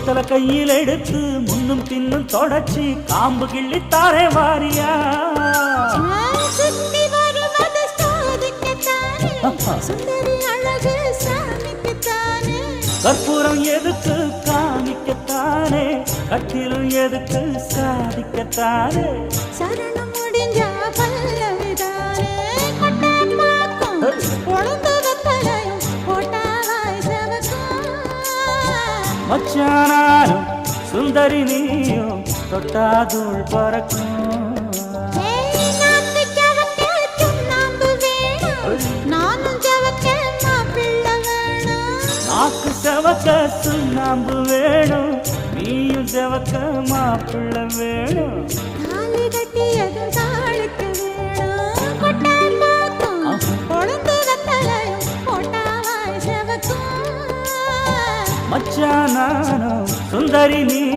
பித்தளை கையில் எடுத்து முன்னும் பின்னும் தொடச்சி காம்பு கிள்ளி தாரே வாரியா சுத்தி வருவது சோதிக்கத்தானே சுந்தரி அழகு சாமிக்குத்தானே கற்பூரம் எதுக்கு காமிக்கத்தானே கட்டிலும் எதுக்கு சாதிக்கத்தானே சரணம் முடிஞ்சா பல்லவிதானே கொட்டாப்பாக்கும் உழந்து வெத்தலையும் போட்டாவாய் செவக்கும் மச்சானாலும் சுந்தரி நீயும் தொட்டாதூள் பறக்கும் நாக்கு செவக்க சுண்ணாம்பு வேணும் நீயும் செவக்க மாப்பிள்ள வேணும் தாலி கட்டியதும் தாளுக்கு வேணும் கொட்டாப்பாக்கும் உழந்து வெத்தலையும் போட்டாவாய் செவக்கும் மச்சானாலும் சுந்தரி நீ